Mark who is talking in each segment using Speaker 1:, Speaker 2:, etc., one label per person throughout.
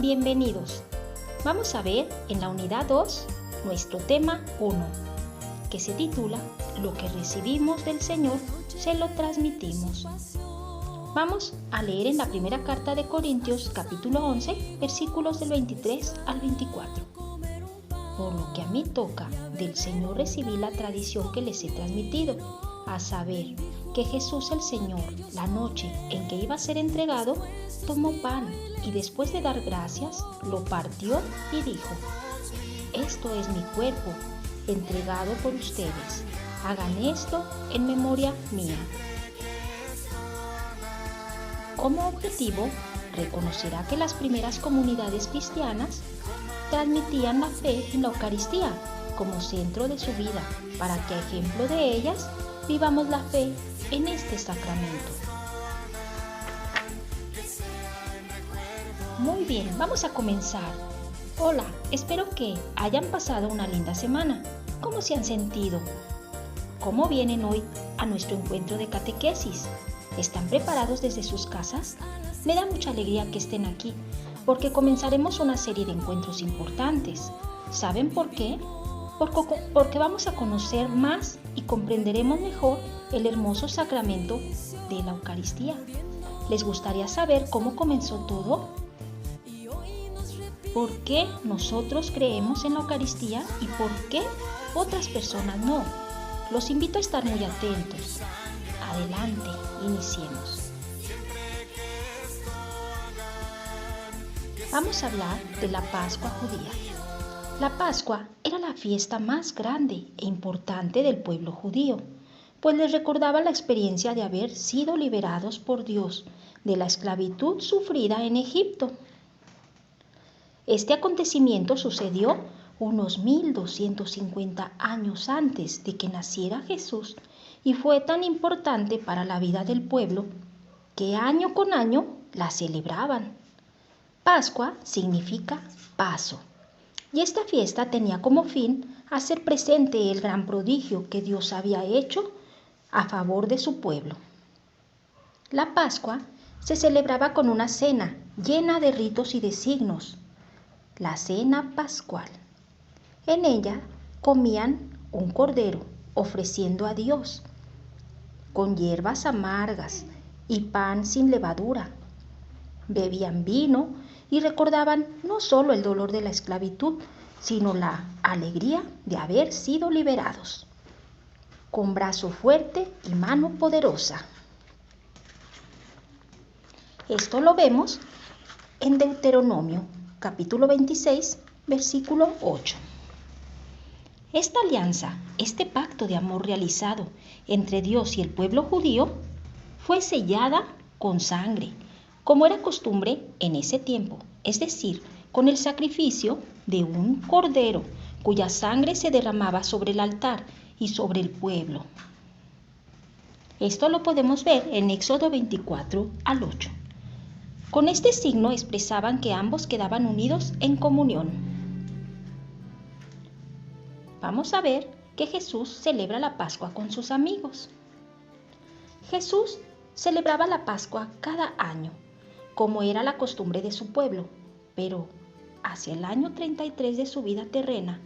Speaker 1: Bienvenidos. Vamos a ver en la unidad 2 nuestro tema 1, que se titula Lo que recibimos del Señor, se lo transmitimos. Vamos a leer en la primera carta de Corintios, capítulo 11, versículos del 23 al 24. Por lo que a mí toca, del Señor recibí la tradición que les he transmitido, a saber, que Jesús el Señor, la noche en que iba a ser entregado, tomó pan y después de dar gracias, lo partió y dijo: Esto es mi cuerpo, entregado por ustedes. Hagan esto en memoria mía. Como objetivo, reconocerá que las primeras comunidades cristianas transmitían la fe en la Eucaristía como centro de su vida, para que a ejemplo de ellas vivamos la fe en este sacramento. Muy bien, vamos a comenzar. Hola, espero que hayan pasado una linda semana. ¿Cómo se han sentido? ¿Cómo vienen hoy a nuestro encuentro de catequesis? ¿Están preparados desde sus casas? Me da mucha alegría que estén aquí, porque comenzaremos una serie de encuentros importantes. ¿Saben por qué? Porque vamos a conocer más y comprenderemos mejor el hermoso sacramento de la Eucaristía. ¿Les gustaría saber cómo comenzó todo? ¿Por qué nosotros creemos en la Eucaristía y por qué otras personas no? Los invito a estar muy atentos. Adelante, iniciemos. Vamos a hablar de la Pascua judía. La Pascua era la fiesta más grande e importante del pueblo judío, pues les recordaba la experiencia de haber sido liberados por Dios de la esclavitud sufrida en Egipto. Este acontecimiento sucedió unos 1250 años antes de que naciera Jesús y fue tan importante para la vida del pueblo que año con año la celebraban. Pascua significa paso, y esta fiesta tenía como fin hacer presente el gran prodigio que Dios había hecho a favor de su pueblo. La Pascua se celebraba con una cena llena de ritos y de signos, la cena pascual. En ella comían un cordero ofreciendo a Dios, con hierbas amargas y pan sin levadura. Bebían vino y recordaban no solo el dolor de la esclavitud, sino la alegría de haber sido liberados, con brazo fuerte y mano poderosa. Esto lo vemos en Deuteronomio, capítulo 26, versículo 8. Esta alianza, este pacto de amor realizado entre Dios y el pueblo judío, fue sellada con sangre, como era costumbre en ese tiempo, es decir, con el sacrificio de un cordero cuya sangre se derramaba sobre el altar y sobre el pueblo. Esto lo podemos ver en Éxodo 24 al 8. Con este signo expresaban que ambos quedaban unidos en comunión. Vamos a ver que Jesús celebra la Pascua con sus amigos. Jesús celebraba la Pascua cada año, como era la costumbre de su pueblo, pero hacia el año 33 de su vida terrena,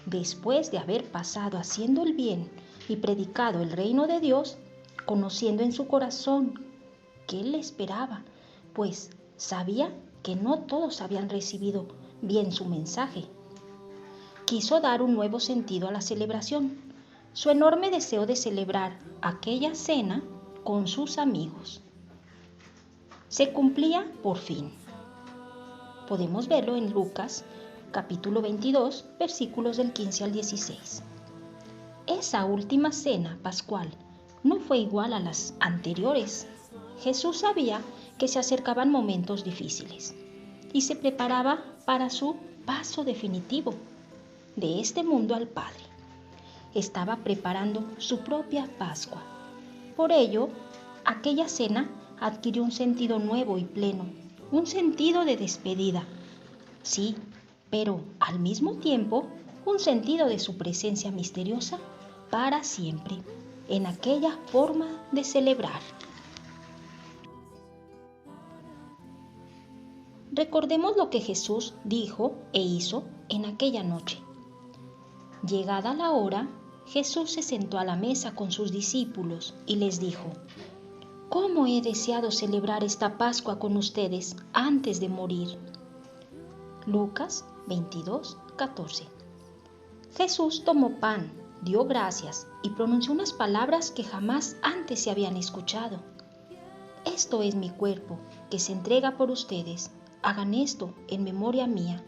Speaker 1: después de haber pasado haciendo el bien y predicado el reino de Dios, conociendo en su corazón que Él le esperaba, pues sabía que no todos habían recibido bien su mensaje, quiso dar un nuevo sentido a la celebración. Su enorme deseo de celebrar aquella cena con sus amigos se cumplía por fin. Podemos verlo en Lucas, capítulo 22, versículos del 15 al 16. Esa última cena pascual no fue igual a las anteriores. Jesús sabía que se acercaban momentos difíciles y se preparaba para su paso definitivo de este mundo al Padre. Estaba preparando su propia Pascua. Por ello, aquella cena adquirió un sentido nuevo y pleno, un sentido de despedida. Sí, pero al mismo tiempo, un sentido de su presencia misteriosa para siempre, en aquella forma de celebrar. Recordemos lo que Jesús dijo e hizo en aquella noche. Llegada la hora, Jesús se sentó a la mesa con sus discípulos y les dijo: «¿Cómo he deseado celebrar esta Pascua con ustedes antes de morir?». Lucas 22:14. Jesús tomó pan, dio gracias y pronunció unas palabras que jamás antes se habían escuchado. «Esto es mi cuerpo, que se entrega por ustedes. Hagan esto en memoria mía».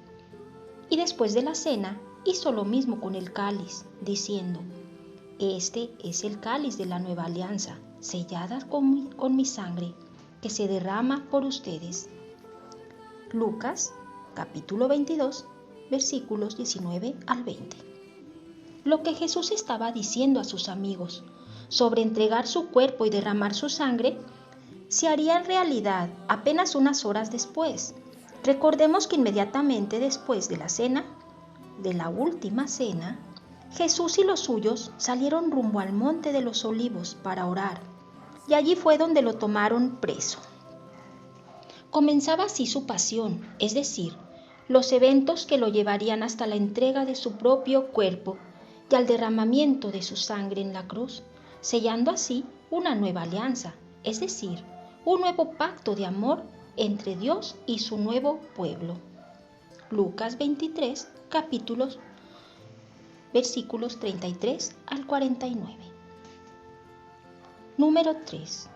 Speaker 1: Y después de la cena, hizo lo mismo con el cáliz, diciendo: «Este es el cáliz de la nueva alianza, sellada con mi sangre, que se derrama por ustedes». Lucas, capítulo 22, versículos 19 al 20. Lo que Jesús estaba diciendo a sus amigos sobre entregar su cuerpo y derramar su sangre se haría en realidad apenas unas horas después. Recordemos que inmediatamente después de la cena, de la última cena, Jesús y los suyos salieron rumbo al Monte de los Olivos para orar, y allí fue donde lo tomaron preso. Comenzaba así su pasión, es decir, los eventos que lo llevarían hasta la entrega de su propio cuerpo y al derramamiento de su sangre en la cruz, sellando así una nueva alianza, es decir, un nuevo pacto de amor entre Dios y su nuevo pueblo. Lucas 23, versículos 33 al 49. Número 3.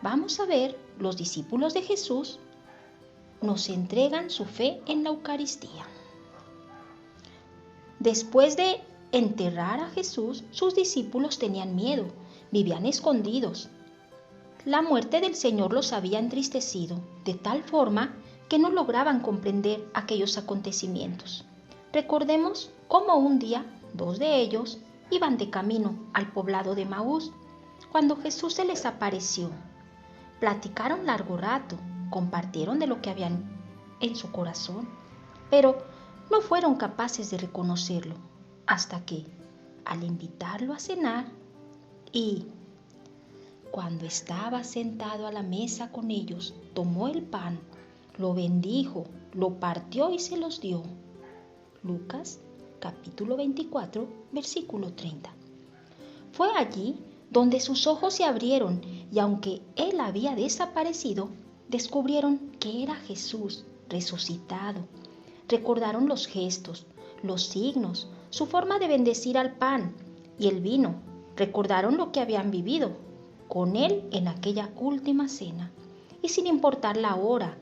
Speaker 1: Vamos a ver, los discípulos de Jesús nos entregan su fe en la Eucaristía. Después de enterrar a Jesús, sus discípulos tenían miedo, vivían escondidos. La muerte del Señor los había entristecido, de tal forma que no lograban comprender aquellos acontecimientos. Recordemos cómo un día 2 de ellos iban de camino al poblado de Maús, cuando Jesús se les apareció. Platicaron largo rato, compartieron de lo que habían en su corazón, pero no fueron capaces de reconocerlo, hasta que, al invitarlo a cenar, y cuando estaba sentado a la mesa con ellos, tomó el pan, lo bendijo, lo partió y se los dio. Lucas, capítulo 24, versículo 30. Fue allí donde sus ojos se abrieron y aunque él había desaparecido, descubrieron que era Jesús resucitado. Recordaron los gestos, los signos, su forma de bendecir al pan y el vino. Recordaron lo que habían vivido con él en aquella última cena. Y sin importar la hora,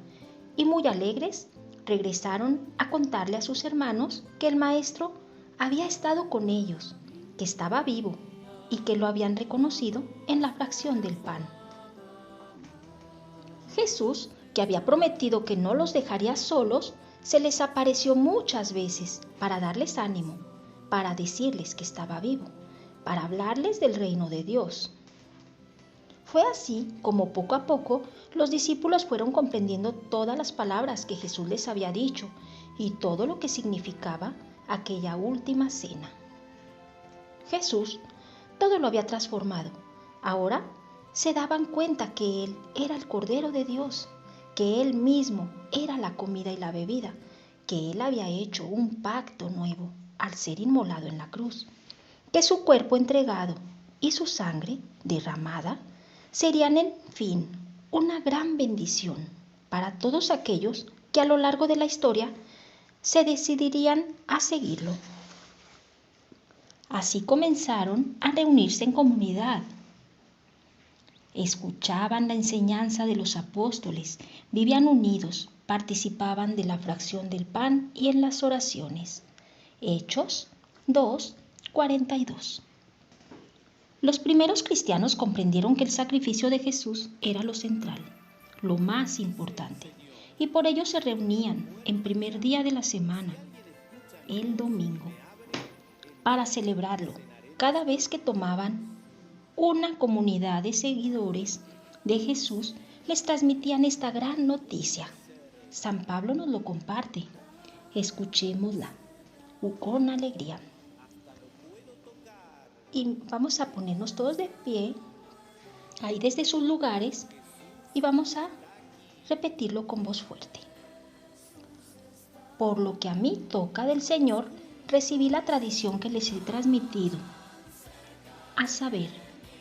Speaker 1: y muy alegres, regresaron a contarle a sus hermanos que el Maestro había estado con ellos, que estaba vivo y que lo habían reconocido en la fracción del pan. Jesús, que había prometido que no los dejaría solos, se les apareció muchas veces para darles ánimo, para decirles que estaba vivo, para hablarles del reino de Dios. Fue así como poco a poco los discípulos fueron comprendiendo todas las palabras que Jesús les había dicho y todo lo que significaba aquella última cena. Jesús todo lo había transformado. Ahora se daban cuenta que Él era el Cordero de Dios, que Él mismo era la comida y la bebida, que Él había hecho un pacto nuevo al ser inmolado en la cruz, que su cuerpo entregado y su sangre derramada serían, en fin, una gran bendición para todos aquellos que a lo largo de la historia se decidirían a seguirlo. Así comenzaron a reunirse en comunidad. Escuchaban la enseñanza de los apóstoles, vivían unidos, participaban de la fracción del pan y en las oraciones. Hechos 2:42. Los primeros cristianos comprendieron que el sacrificio de Jesús era lo central, lo más importante, y por ello se reunían en primer día de la semana, el domingo, para celebrarlo. Cada vez que tomaban una comunidad de seguidores de Jesús, les transmitían esta gran noticia. San Pablo nos lo comparte. Escuchémosla con alegría. Y vamos a ponernos todos de pie, ahí desde sus lugares, y vamos a repetirlo con voz fuerte. por lo que a mí toca del Señor, recibí la tradición que les he transmitido, a saber,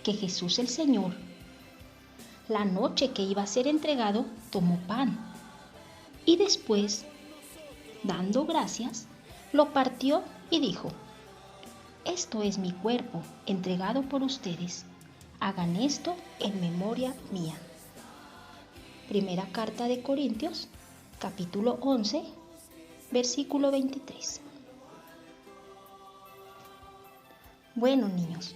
Speaker 1: que Jesús el Señor, la noche que iba a ser entregado, tomó pan y después, dando gracias, lo partió y dijo: esto es mi cuerpo entregado por ustedes. Hagan esto en memoria mía. Primera carta de Corintios, capítulo 11, versículo 23. Bueno, niños,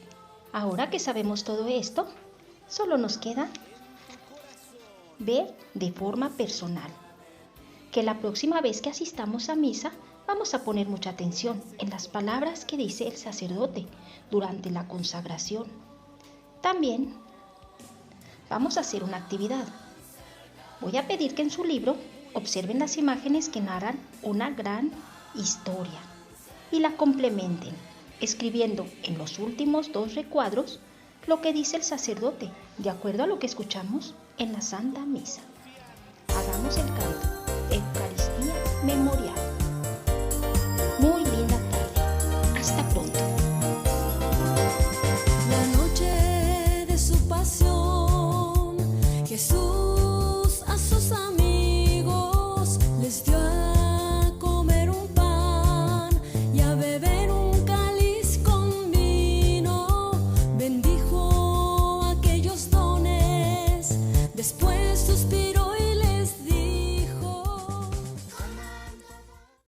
Speaker 1: ahora que sabemos todo esto, solo nos queda ver de forma personal que la próxima vez que asistamos a misa vamos a poner mucha atención en las palabras que dice el sacerdote durante la consagración. También vamos a hacer una actividad. Voy a pedir que en su libro observen las imágenes que narran una gran historia y la complementen, escribiendo en los últimos 2 recuadros lo que dice el sacerdote, de acuerdo a lo que escuchamos en la Santa Misa. Hagamos el canto Eucaristía Memorial.